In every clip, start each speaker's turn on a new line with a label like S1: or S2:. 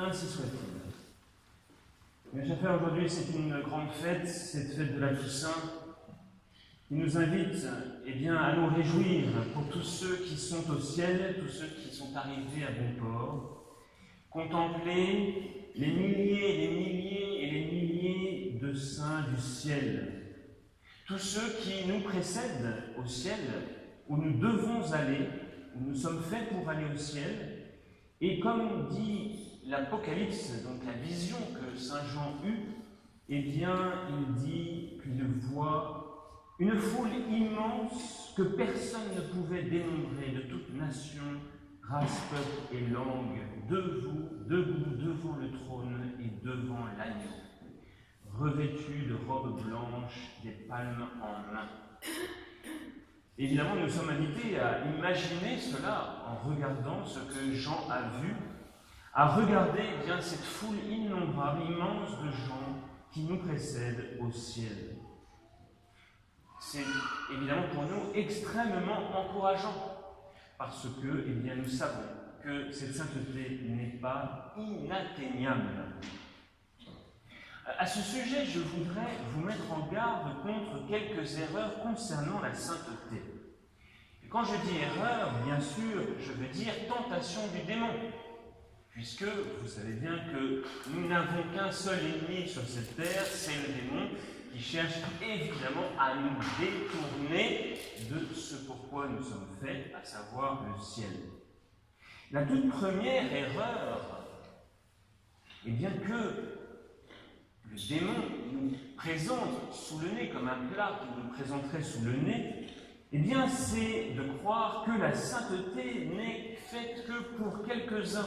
S1: ainsi soit-il. Mes chers frères, aujourd'hui c'est une grande fête, cette fête de la Toussaint, qui nous invite à nous réjouir pour tous ceux qui sont au ciel, tous ceux qui sont arrivés à bon port, contempler les milliers et les milliers de saints du ciel, tous ceux qui nous précèdent au ciel, où nous devons aller, où nous sommes faits pour aller au ciel, et comme dit l'Apocalypse, donc la vision que Saint Jean eut, il dit qu'il voit une foule immense que personne ne pouvait dénombrer, de toute nation, race, peuple et langue, debout devant le trône et devant l'agneau, revêtus de robes blanches, des palmes en main. Évidemment, nous sommes invités à imaginer cela en regardant ce que Jean a vu, à regarder cette foule innombrable, immense de gens qui nous précèdent au ciel. C'est évidemment pour nous extrêmement encourageant, parce que nous savons que cette sainteté n'est pas inatteignable. À ce sujet, je voudrais vous mettre en garde contre quelques erreurs concernant la sainteté. Et quand je dis erreur, bien sûr, je veux dire tentation du démon, puisque vous savez bien que nous n'avons qu'un seul ennemi sur cette terre, c'est le démon, qui cherche évidemment à nous détourner de ce pourquoi nous sommes faits, à savoir le ciel. La toute première erreur est bien que le démon nous présente sous le nez, comme un plat qu'il nous présenterait sous le nez, c'est de croire que la sainteté n'est faite que pour quelques-uns.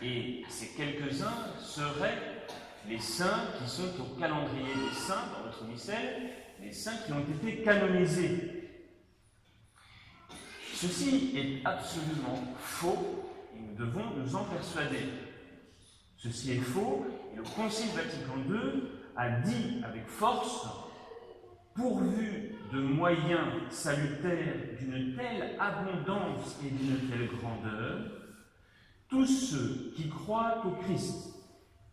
S1: Et ces quelques-uns seraient les saints qui sont au calendrier des saints dans notre missel, les saints qui ont été canonisés. Ceci est absolument faux et nous devons nous en persuader. Ceci est faux et le Concile Vatican II a dit avec force, pourvu de moyens salutaires d'une telle abondance et d'une telle grandeur, tous ceux qui croient au Christ,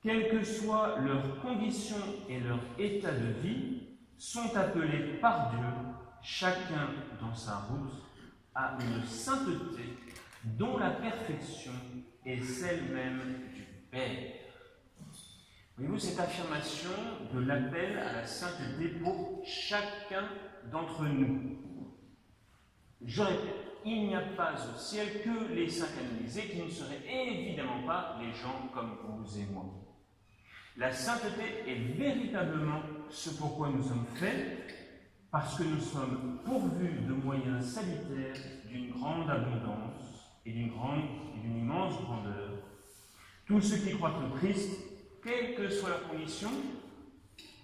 S1: quelle que soit leur condition et leur état de vie, sont appelés par Dieu, chacun dans sa route, à une sainteté dont la perfection est celle même du Père. Voyez-vous cette affirmation de l'appel à la sainteté pour chacun d'entre nous. Je répète, il n'y a pas au ciel que les saints canonisés qui ne seraient évidemment pas les gens comme vous et moi. La sainteté est véritablement ce pourquoi nous sommes faits, parce que nous sommes pourvus de moyens salutaires d'une grande abondance et d'une immense grandeur. Tous ceux qui croient au Christ, quelle que soit leur condition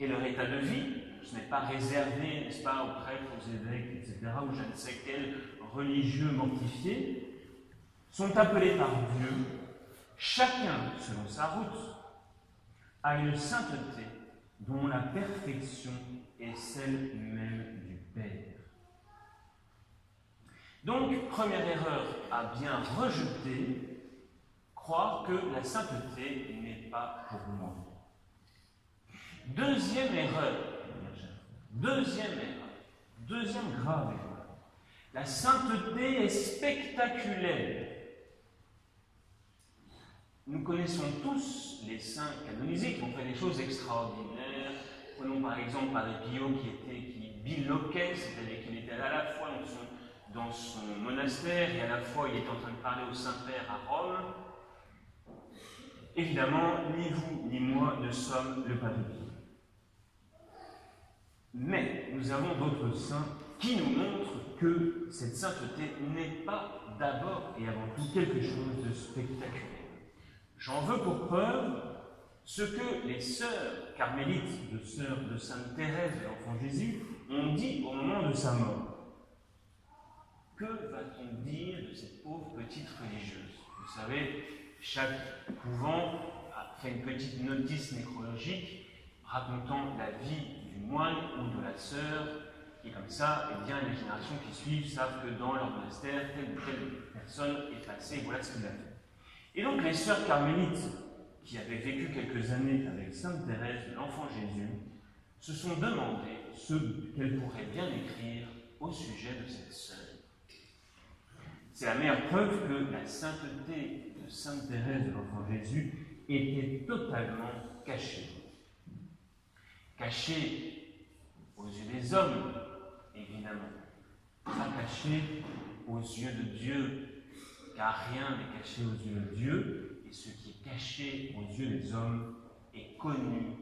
S1: et leur état de vie, ce n'est pas réservé, n'est-ce pas, aux prêtres, aux évêques, etc., ou je ne sais quels religieux mortifiés, sont appelés par Dieu, chacun selon sa route, à une sainteté dont la perfection est celle même du Père. Donc, première erreur à bien rejeter, croire que la sainteté n'est pas pour moi. Deuxième grave erreur, la sainteté est spectaculaire. Nous connaissons tous les saints canonisés qui ont fait des choses extraordinaires. Prenons par exemple Padre Pio qui biloquait, c'est-à-dire qu'il était à la fois dans son monastère et à la fois il était en train de parler au Saint-Père à Rome. Évidemment, ni vous ni moi ne sommes le Padre Pio. Mais nous avons d'autres saints qui nous montrent que cette sainteté n'est pas d'abord et avant tout quelque chose de spectaculaire. J'en veux pour preuve ce que les sœurs carmélites, de sœurs de Sainte Thérèse de l'Enfant Jésus, ont dit au moment de sa mort. Que va-t-on dire de cette pauvre petite religieuse? Vous savez, chaque couvent a fait une petite notice nécrologique racontant la vie du moine ou de la sœur, et comme ça, les générations qui suivent savent que dans leur monastère, telle ou telle personne est passée, et voilà ce qu'il a fait. Et donc les sœurs carmélites, qui avaient vécu quelques années avec Sainte Thérèse de l'Enfant Jésus, se sont demandé ce qu'elles pourraient bien écrire au sujet de cette sœur. C'est la meilleure preuve que la sainteté de Sainte Thérèse de l'Enfant Jésus était totalement cachée. Cachée aux yeux des hommes, évidemment, pas cachée aux yeux de Dieu, car rien n'est caché aux yeux de Dieu, et ce qui est caché aux yeux des hommes est connu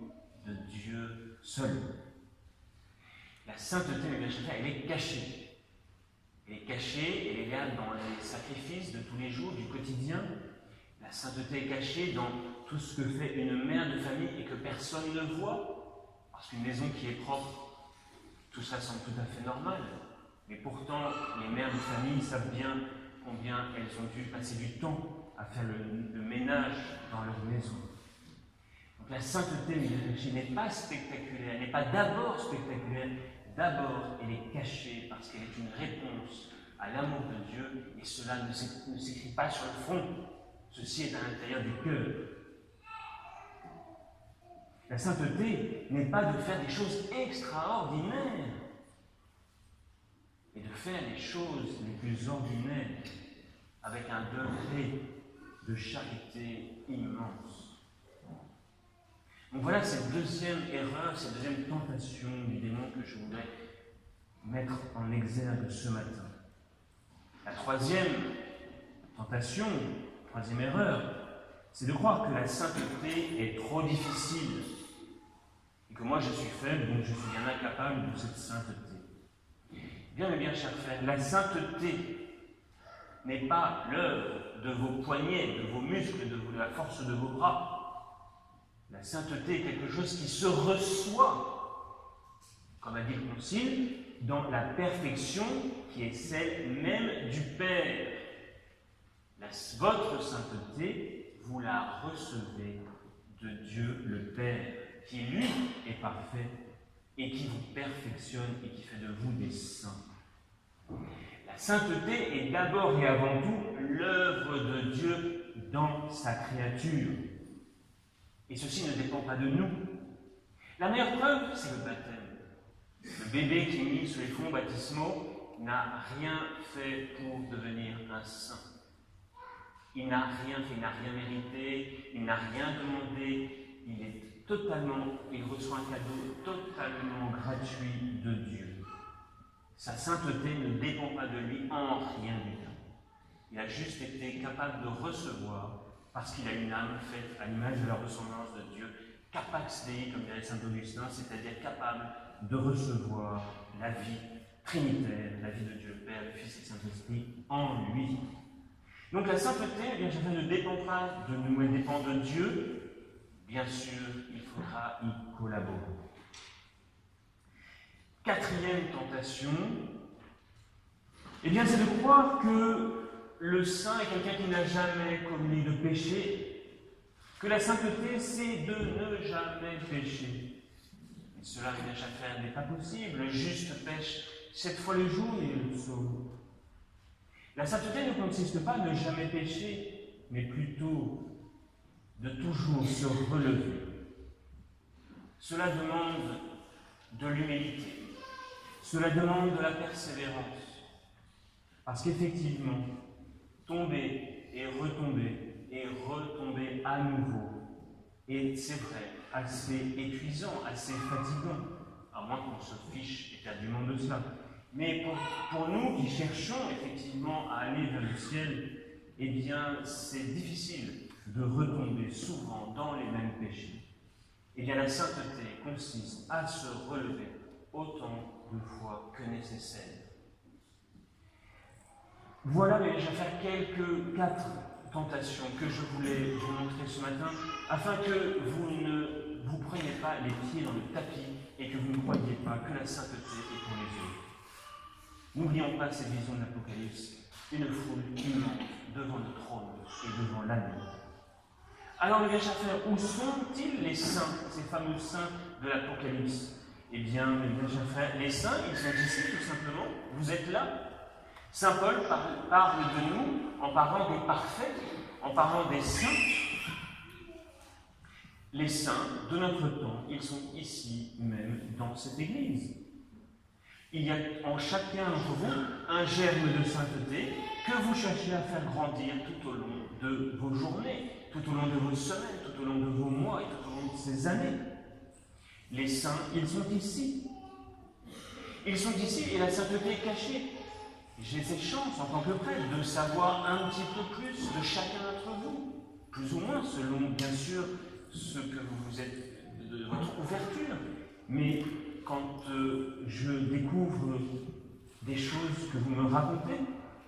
S1: de Dieu seul. La sainteté de Vierge Chrétienne, elle est cachée. Elle est cachée, elle est là dans les sacrifices de tous les jours, du quotidien. La sainteté est cachée dans tout ce que fait une mère de famille et que personne ne voit. Parce qu'une maison qui est propre, tout ça semble tout à fait normal. Mais pourtant, les mères de famille savent bien combien elles ont dû passer du temps à faire le ménage dans leur maison. Donc la sainteté de Vierge n'est pas spectaculaire, elle n'est pas d'abord spectaculaire. D'abord, elle est cachée parce qu'elle est une réponse à l'amour de Dieu et cela ne s'écrit pas sur le front. Ceci est à l'intérieur du cœur. La sainteté n'est pas de faire des choses extraordinaires, mais de faire les choses les plus ordinaires avec un degré de charité immense. Donc voilà cette deuxième erreur, cette deuxième tentation du démon que je voudrais mettre en exergue ce matin. La troisième tentation, troisième erreur, c'est de croire que la sainteté est trop difficile et que moi je suis faible, donc je suis bien incapable de cette sainteté. Bien, mes bien chers frères, la sainteté n'est pas l'œuvre de vos poignets, de vos muscles, de la force de vos bras. La sainteté est quelque chose qui se reçoit, comme a dit le Concile, dans la perfection qui est celle même du Père. Votre sainteté, vous la recevez de Dieu le Père, qui lui est parfait et qui vous perfectionne et qui fait de vous des saints. La sainteté est d'abord et avant tout l'œuvre de Dieu dans sa créature. Et ceci ne dépend pas de nous. La meilleure preuve, c'est le baptême. Le bébé qui est mis sous les fonds baptismaux n'a rien fait pour devenir un saint. Il n'a rien fait, il n'a rien mérité, il n'a rien demandé. Il reçoit un cadeau totalement gratuit de Dieu. Sa sainteté ne dépend pas de lui en rien du tout. Il a juste été capable de recevoir parce qu'il a une âme faite à l'image de la ressemblance de Dieu, capax Dei, comme dirait saint Augustin, c'est-à-dire capable de recevoir la vie trinitaire, la vie de Dieu le Père, le Fils et le Saint-Esprit en lui. Donc la sainteté, eh bien, ne dépend pas de nous, elle dépend de Dieu. Bien sûr, il faudra y collaborer. Quatrième tentation, eh bien, c'est de croire que le saint est quelqu'un qui n'a jamais commis de péché, que la sainteté, c'est de ne jamais pécher. Et cela, bien chers frères, n'est pas possible. Le juste pêche 7 fois le jour, et le psaume. La sainteté ne consiste pas à ne jamais pécher, mais plutôt de toujours se relever. Cela demande de l'humilité. Cela demande de la persévérance. Parce qu'effectivement, tomber et retomber à nouveau, et c'est vrai, assez épuisant, assez fatigant, à moins qu'on se fiche éperdument de cela. Mais pour nous qui cherchons effectivement à aller vers le ciel, eh bien, c'est difficile de retomber souvent dans les mêmes péchés. Eh bien, la sainteté consiste à se relever autant de fois que nécessaire. Voilà, mais je vais faire 4 tentations que je voulais vous montrer ce matin, afin que vous ne vous preniez pas les pieds dans le tapis et que vous ne croyiez pas que la sainteté est pour les autres. N'oublions pas cette vision de l'Apocalypse, une foule immense devant le trône et devant l'agneau. Alors, mes chers frères, où sont-ils les saints, ces fameux saints de l'Apocalypse? Eh bien, mes chers frères, les saints, ils sont ici, tout simplement. Vous êtes là. Saint Paul parle de nous en parlant des parfaits, en parlant des saints. Les saints de notre temps, ils sont ici même dans cette église. Il y a en chacun d'entre vous un germe de sainteté que vous cherchez à faire grandir tout au long de vos journées, tout au long de vos semaines, tout au long de vos mois et tout au long de ces années. Les saints, ils sont ici. Ils sont ici et la sainteté est cachée. J'ai cette chance en tant que prêtre de savoir un petit peu plus de chacun d'entre vous, plus ou moins selon bien sûr ce que vous êtes de votre ouverture. Mais quand je découvre des choses que vous me racontez,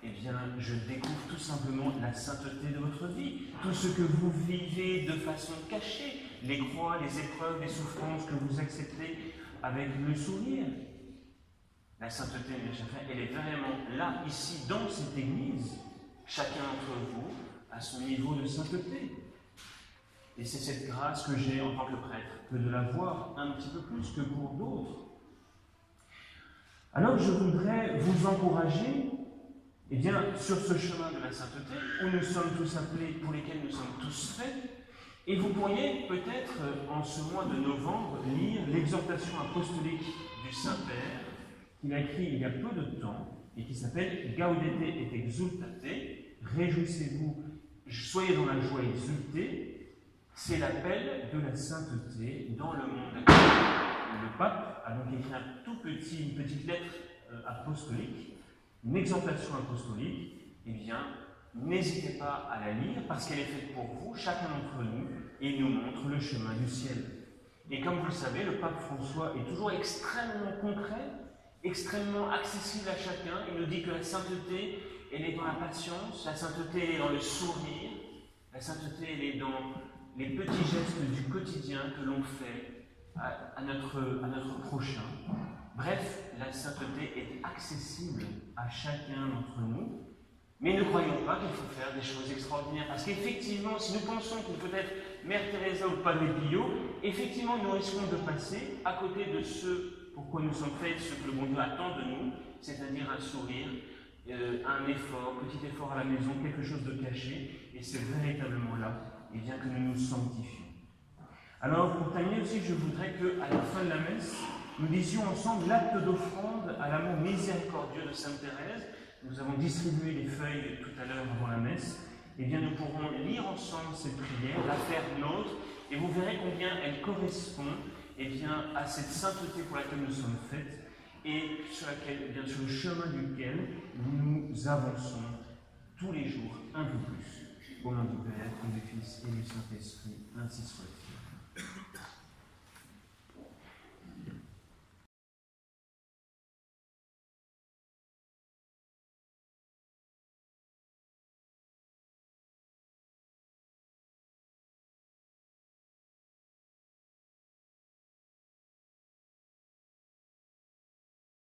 S1: eh bien, je découvre tout simplement la sainteté de votre vie, tout ce que vous vivez de façon cachée, les croix, les épreuves, les souffrances que vous acceptez avec le sourire. La sainteté, mes chers frères, elle est vraiment là, ici, dans cette église. Chacun d'entre vous a son niveau de sainteté. Et c'est cette grâce que j'ai en tant que prêtre, que de la voir un petit peu plus que pour d'autres. Alors je voudrais vous encourager eh bien, sur ce chemin de la sainteté, où nous sommes tous appelés, pour lesquels nous sommes tous faits, et vous pourriez peut-être, en ce mois de novembre, lire l'exhortation apostolique du Saint-Père, qu'il a écrit il y a peu de temps, et qui s'appelle « Gaudete et exultate », réjouissez-vous, soyez dans la joie et exultez. C'est l'appel de la sainteté dans le monde actuel. Le pape a donc écrit une petite lettre apostolique, une exhortation apostolique. Eh bien, n'hésitez pas à la lire parce qu'elle est faite pour vous, chacun d'entre nous, et nous montre le chemin du ciel. Et comme vous le savez, le pape François est toujours extrêmement concret, extrêmement accessible à chacun. Il nous dit que la sainteté, elle est dans la patience, la sainteté, elle est dans le sourire, la sainteté, elle est dans les petits gestes du quotidien que l'on fait à notre prochain. Bref, la sainteté est accessible à chacun d'entre nous, mais ne croyons pas qu'il faut faire des choses extraordinaires, parce qu'effectivement, si nous pensons que peut-être Mère Teresa ou Padre Pio, effectivement, nous risquons de passer à côté de ce pourquoi nous sommes faits, ce que le bon Dieu attend de nous, c'est-à-dire un sourire, un effort, petit effort à la maison, quelque chose de caché, et c'est véritablement là et bien que nous nous sanctifions. Alors, pour terminer aussi, je voudrais qu'à la fin de la messe, nous disions ensemble l'acte d'offrande à l'amour miséricordieux de Sainte Thérèse. Nous avons distribué les feuilles tout à l'heure avant la messe. Eh bien, nous pourrons lire ensemble cette prière, la faire nôtre, et vous verrez combien elle correspond eh bien, à cette sainteté pour laquelle nous sommes faites, et sur le chemin duquel nous avançons tous les jours un peu plus. Au nom du Père, et du Fils et du Saint-Esprit, ainsi soit-il.